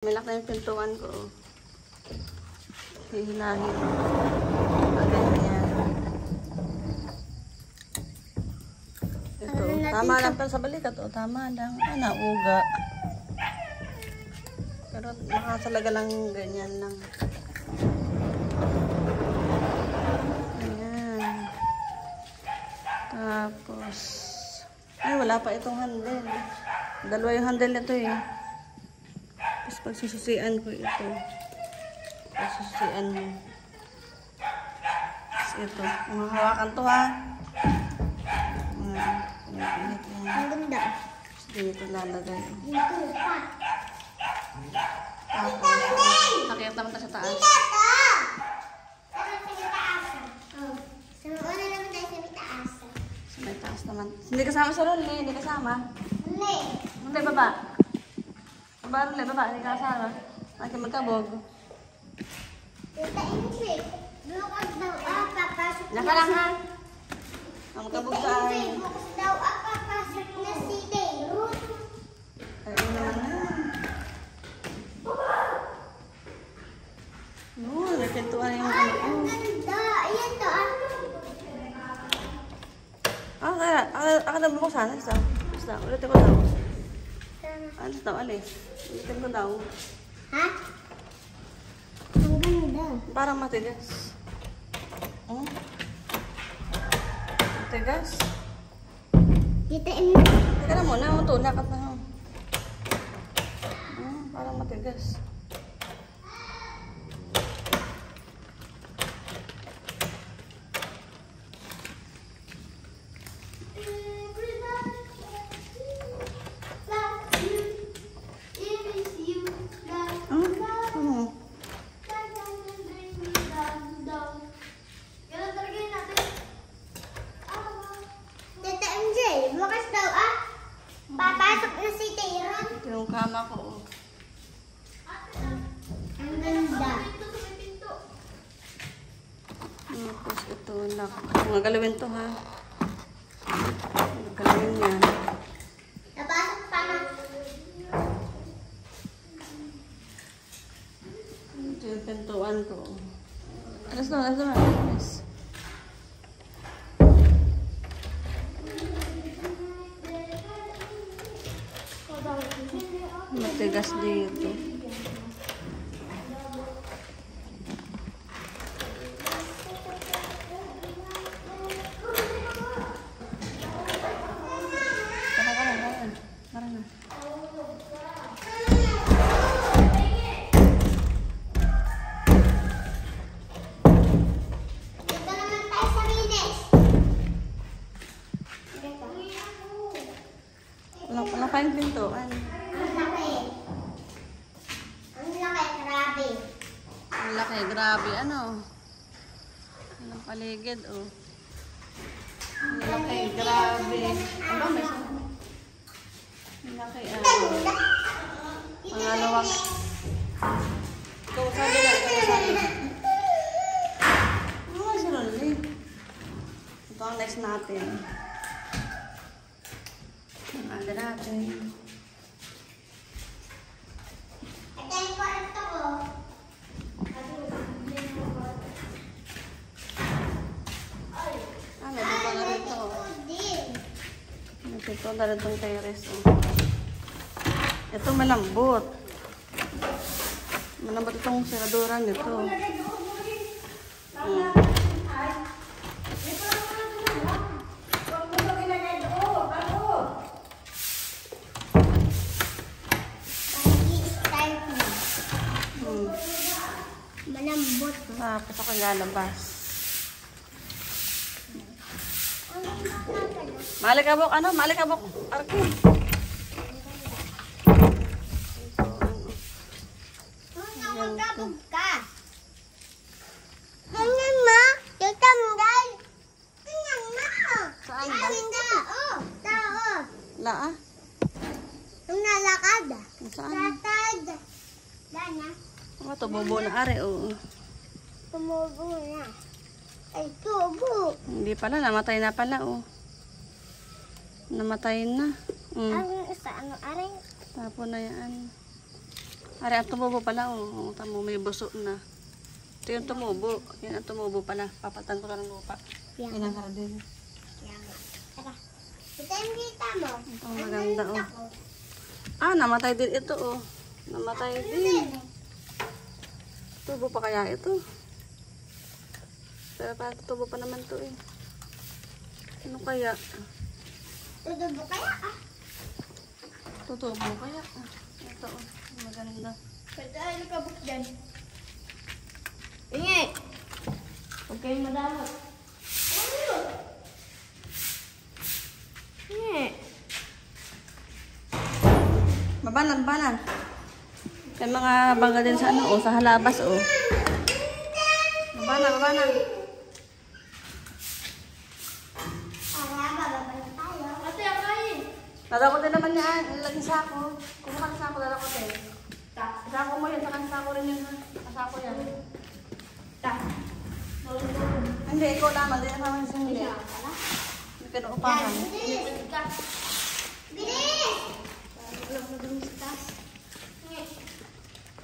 Malak na yung pintuan ko. Hihilahin. Ganyan. Ito. Tama lang pa sa balikat. O, tama lang. Ay, nauga. Pero nakasalaga lang ganyan lang. Ayan. Tapos, ay, wala pa itong handle. Dalawa yung handle nito eh. Tapos pagsususian ko ito. Pagsususian mo. Tapos ito. Mahawakan to ha. Ang ganda. Dito lalagay. Dito pa. Tapos, nakikita naman tayo sa taas. Dito! Sa taas. Oh. Sa una naman tayo sa taas. Sa may taas naman. Hindi kasama sa role, hindi kasama. Hindi. Hindi, baba. Baba, role, baba. Hindi kasama. Lagi magkabog. Tita Ingrid, bukas daw papasok na Naka lang ha. Magkabog sa akin. bukas daw papasok na si Dayrun. Ay, ano naman na. Oo, may pintuan yung Ay, ano. ang ganda. Ayan to ah. Ako na buksan. Isa. Ulitin ko daw. Alis daw, alis. Ulitin ko daw. Ha? Ang ganda. Parang matigas. Hmm? Matigas? Tita Ingrid. Teka na muna, matulak at na. Parang matigas. Ano? Tita MJ, bukas daw ah. Papasok na si Dayrun. Ito yung kama ko. Oh. Ang ganda. Tapos ito, mga galawin to ha. Mga galawin yan. Napasok pa na. Ito yung pintuan ko. Alas na, alas. Matigas dito. Tara na. Dito naman tayo sa Rines. Wala pa yung pintuan. Ang laki. Ang laki, grabe. Ang laki, grabe. Ano? Ang paligid, oh. Ang laki, grabe. Ano, may ang laki, Ganda. pangalawang. Ikaw, sabi na, sabi. Ano nga si Rolly? Ito ang next natin. Ang aga natin. Ito yung kwarto ko. May pinto na rin to. Din. May pinto na rin itong terrace. Oh. Ito malambot. Malambot itong siraduran nito. Mag-i-start na. Malambot. Tapos ako lalabas. Malikabok, ano? Malikabok. Arkin. Magkabog ka. Ganyan ma. Tutanggal. Ganyan ma. Saan ba? Oh, tao. La, ah? Yung nalakad. Saan? Latad. Dana. Ano ito? Bobo na are, oo. Tumubo na. Ay, tubo. Hindi pala, namatay na pala, oh. Namatay na. Ang isa, ano, aray? Tapon na yan. Ari, ang tumubo pala. Oh, tamo, may buso na. Ito yung tumubo. Yan ang tumubo pala. Papatan ko lang ng lupa. Yan. Yan ang hardin. Yan. Tara. Ito yung kita mo. Ito ang maganda, oh. Ah, namatay din ito, oh. Namatay din. Tubo pa kaya ito? Pero parang tubo pa naman to, eh. Ano kaya? Tutubo kaya ah. Tutubo kaya? Ito, oh. Maganda. Pwede tayo nakabuk dyan. Ingay! Huwag kayong madamot. Ano? Ingay! Babanan, babanan. May mga bangga din sa ano, oh, sa halabas, oh. Babanan, babanan. Ate, akayin! Dadakot din naman yan. Ilagay sa ako. Kumuha ka sa ako, dadakot eh. Sako mo yun, sako rin yun. Sako yan. Hindi, ikaw naman. Hindi naman sa hindi. Hindi pinuupahan. Bilis!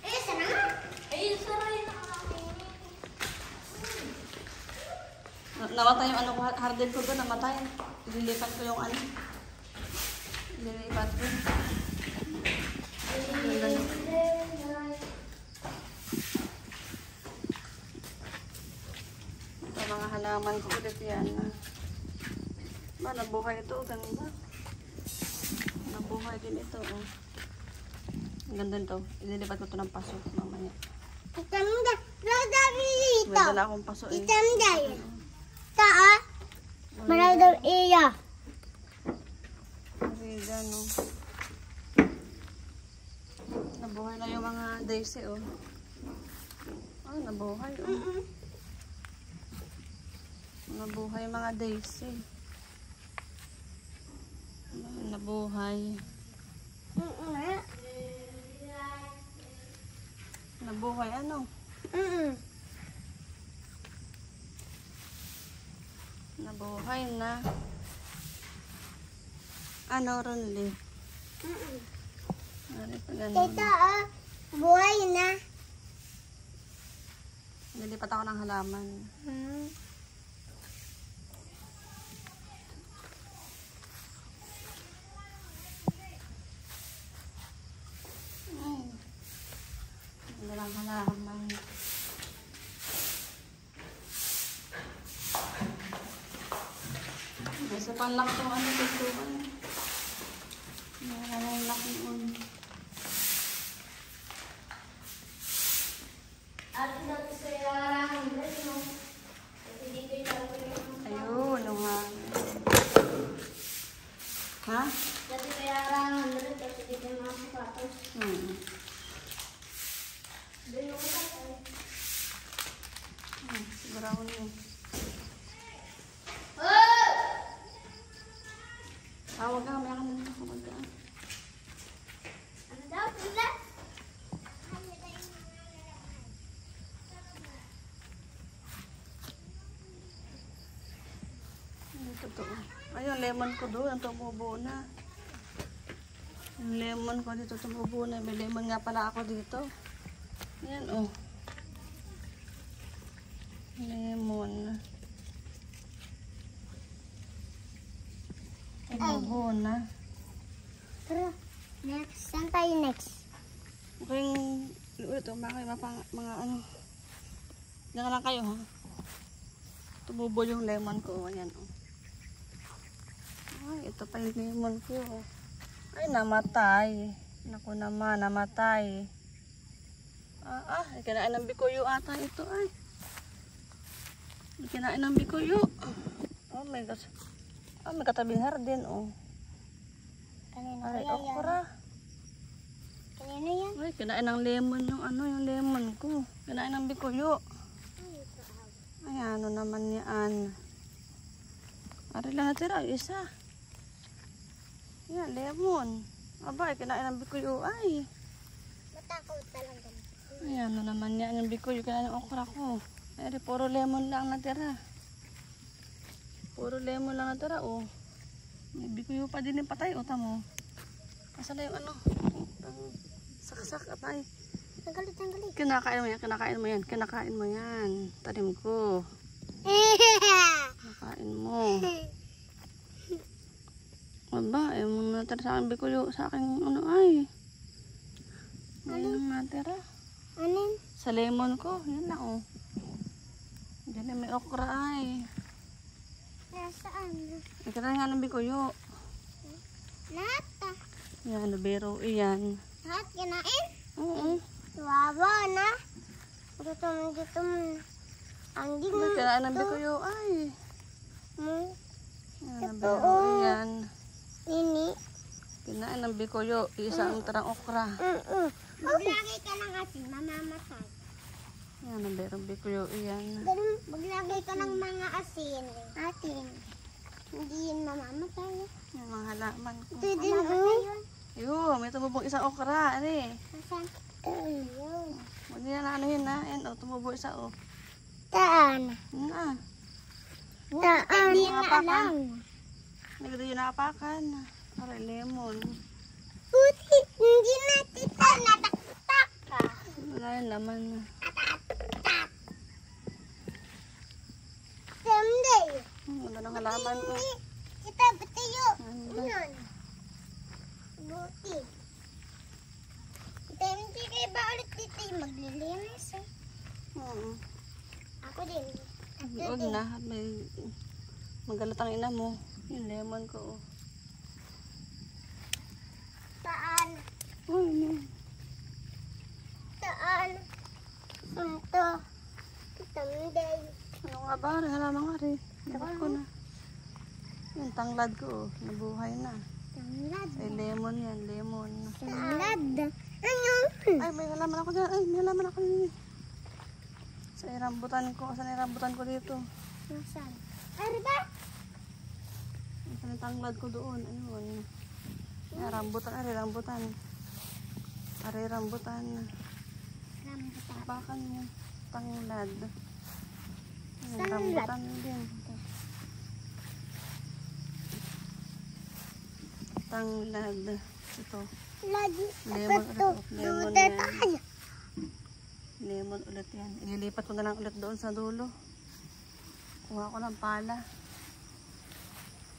Eh, sana nga! Eh, sana yun Namatay yung ano, hardin ko doon, namatay. Ililipat ko yung ano. Ililipat ko. Ito mga halaman ko ulit yan. Ba, nabuhay ito. Ganda. Nabuhay din ito. Oh. Ang ganda nito. Ililipat ko ito ng paso mamaya. Itamda! Rada dito! May dala akong paso eh. Itamda yun. Taa? Marami daw iya. Kasi gano. Nabuhay na yung mga daisy, oh. Ah, nabuhay, oh. Nabuhay yung mga daisy. Nabuhay. Nabuhay, ano? Nabuhay na. Ano, Ronly? Ano pa ganun? Tita, buhay na. Nilipat ako ng halaman. Ang dalang halaman. Nasa panlak to, ano dito, ano. Nalalak noon. Ayun, ano nga. Ha? Dati kaya rangan na rin, kasi dito yung mga sapatos. Doon yung kapatay. Brown yun. Huwag ka, may akan na. Huwag ka. Ano daw, pila? Totoo. Ayun, lemon ko doon. Ang tumubo na. Yung lemon ko dito tumubo na. May lemon nga pala ako dito. Ayan, oh. Lemon. Tumubo na. Tara, next. Saan tayo next? Okay, ito, mga ano. Diyan lang kayo, ha? Tumubo yung lemon ko. Ayan, oh. Ay, ito pa yung lemon ko. Ay, namatay. Naku naman, namatay. Kinain ng bikuyo ata ito, ay. Kinain ng bikuyo. Oh my gosh. Oh, may katabing hardin, oh. Kanina Ay, kaya yan? okra. Kanina yan? Ay, kinain ng lemon yung ano, yung lemon ko. Kinain ng bikuyo. Ay, ano naman yan. Ari lang natira, isa. Yan, lemon. Aba, kinain ng bikuyo, ay. Matakot talaga. Ay, ano naman yan, yung bikuyo, kinain ng okra ko. Ay, puro lemon lang natira. Puro lemon lang natira, oh. May bikuyo pa din yung patay, oh, tamo. Asa na yung ano? Saksak, atay. Tanggalin. Kinakain mo yan, kinakain mo yan, kinakain mo yan. Tanim ko. Kinakain mo. Aba, ayaw mo natira sa akin bikuyo. Sa akin ano ay. Ayaw mo natira. Anin? Sa lemon ko. Yan na oh. Diyan na may okra ay. Nasaan? Nakita nga ng bikuyo. Lahat ah. Yan, nabero iyan. Lahat kinain? Oo. Wawa na. Dito mo. Ang di mo. Kinain ng bikuyo ay. Yan, nabero iyan. Ini. Kinain ng bikuyo. Isang tarang okra. Maglagay ka ng asin, mamamatay. Yan, nabero bikuyo iyan. Maglagay ka ng mga asin. Atin. Hindi yun mamamatay. Yung mga halaman ko. Ito din oh. Ayun, may tumubong isang okra. Ano eh. Asan? Ayun. Huwag niya na ano yun na. Ayan o, tumubo isa o. Taan. Yun na. Taan. Hindi na alam. Nagdo yun nakapakan. Aray, lemon. Puti, hindi na tita nataktak ka. Wala yung laman. Someday. Wala ng halaman ko. Kita batayo. Ano? Yun. Buti. Hindi kayo ba ulit dito yung maglilinis eh? Oo. Ako din. Huwag na. May magalat ang ina mo. Yung lemon ko o. Taan. Uy, no. Taan. Ito. Someday. Ano nga ba? Halaman nga rin. Dapat ko na. Yung tanglad ko o. Nabuhay na. Tanglad. Ay, lemon yan. Lemon. Tanglad. Ano? Ay, may halaman ako dyan. Ay, may halaman ako dyan. Sa rambutan ko. Saan yung rambutan ko dito? Nasaan? Ay, ba? Saan yung tanglad ko doon? Ayun. Ay, rambutan. Ay, rambutan. Ay, rambutan. Rambutan. Bakan mo. Tanglad. Ay, Tanglad. rambutan din. Tanglad. Ito. Lagi. Lemon Ito. ulit. Lemon Duda yan. tayo. Lemon ulit yan. Ililipat ko na lang ulit doon sa dulo. Kuha ko ng pala.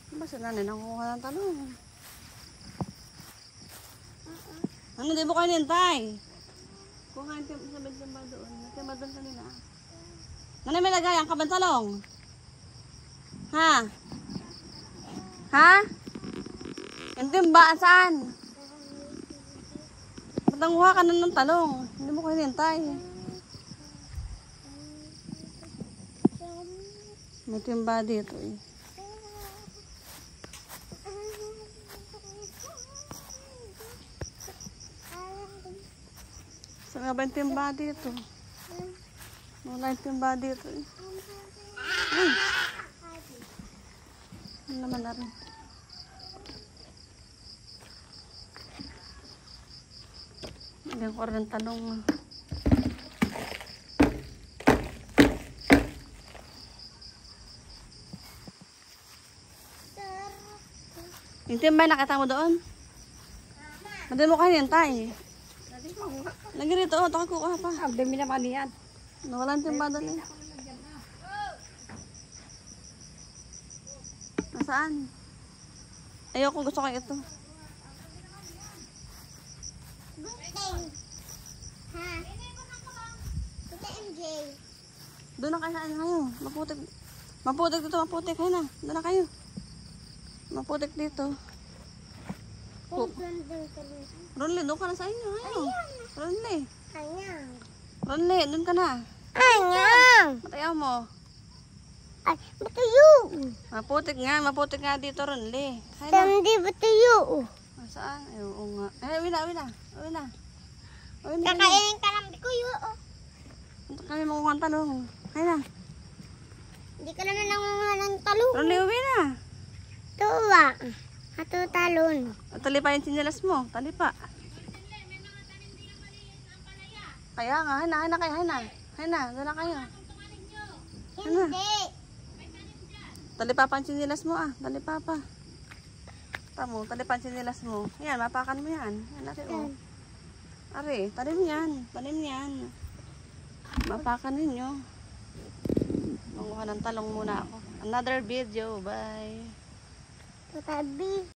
Diba sa nanay nakuha ng talong? Ano, di mo kayo nintay? Kuha kayo sa bed-timba doon. Natimba doon kanina. Nanay may lagay ang kabantalong? Ha? Ha? Yung timba, saan? Ba't nanguha ka na ng talong? Hindi mo kayo nintay. May timba dito eh. Saan nga ba yung timba dito? Wala yung timba dito eh. Ay! Ano naman na rin? Bigyan ko rin talong. Yung timba nakita mo doon? Hindi mo kayo nintay. Lagi rito, oh, takot ko pa. Ang dami naman yan. Nawalan timba doon eh. Nasaan? Ayoko, gusto ko ito. Buting. Ha? Buta MJ. Doon na kayo, kayo. Maputik. Maputik dito, maputik. Kayo na. Doon na kayo. Maputik dito. Ronly, doon ka na sa inyo. Ayaw. Ronly. Anyang. Ronly, doon ka na. Anyang. Matayaw mo. Ay, batayo. Maputik nga dito, Ronly. Kayo na. Tamdi batayo. Saan? Ay, oo nga. Ay, uwi na. Kakainin ka ng bikuyo. Punta kami makuha ng talong. Kayo na. Hindi ka naman nangunga ng talong. Ronly, uwi na. Tuwa. Ato talon. Talipa yung sinilas mo. Talipa. Kaya nga, hay na kayo. Doon na kayo. Hindi. Talipa pa ang sinilas mo ah. Talipa pa. Tamo, talipa ang sinilas mo. Yan, mapakan mo yan. Yan natin oh. Are, tanim yan. Tanim yan. Mapakan ninyo. Manguha ng talong muna ako. Another video. Bye. Tatabi.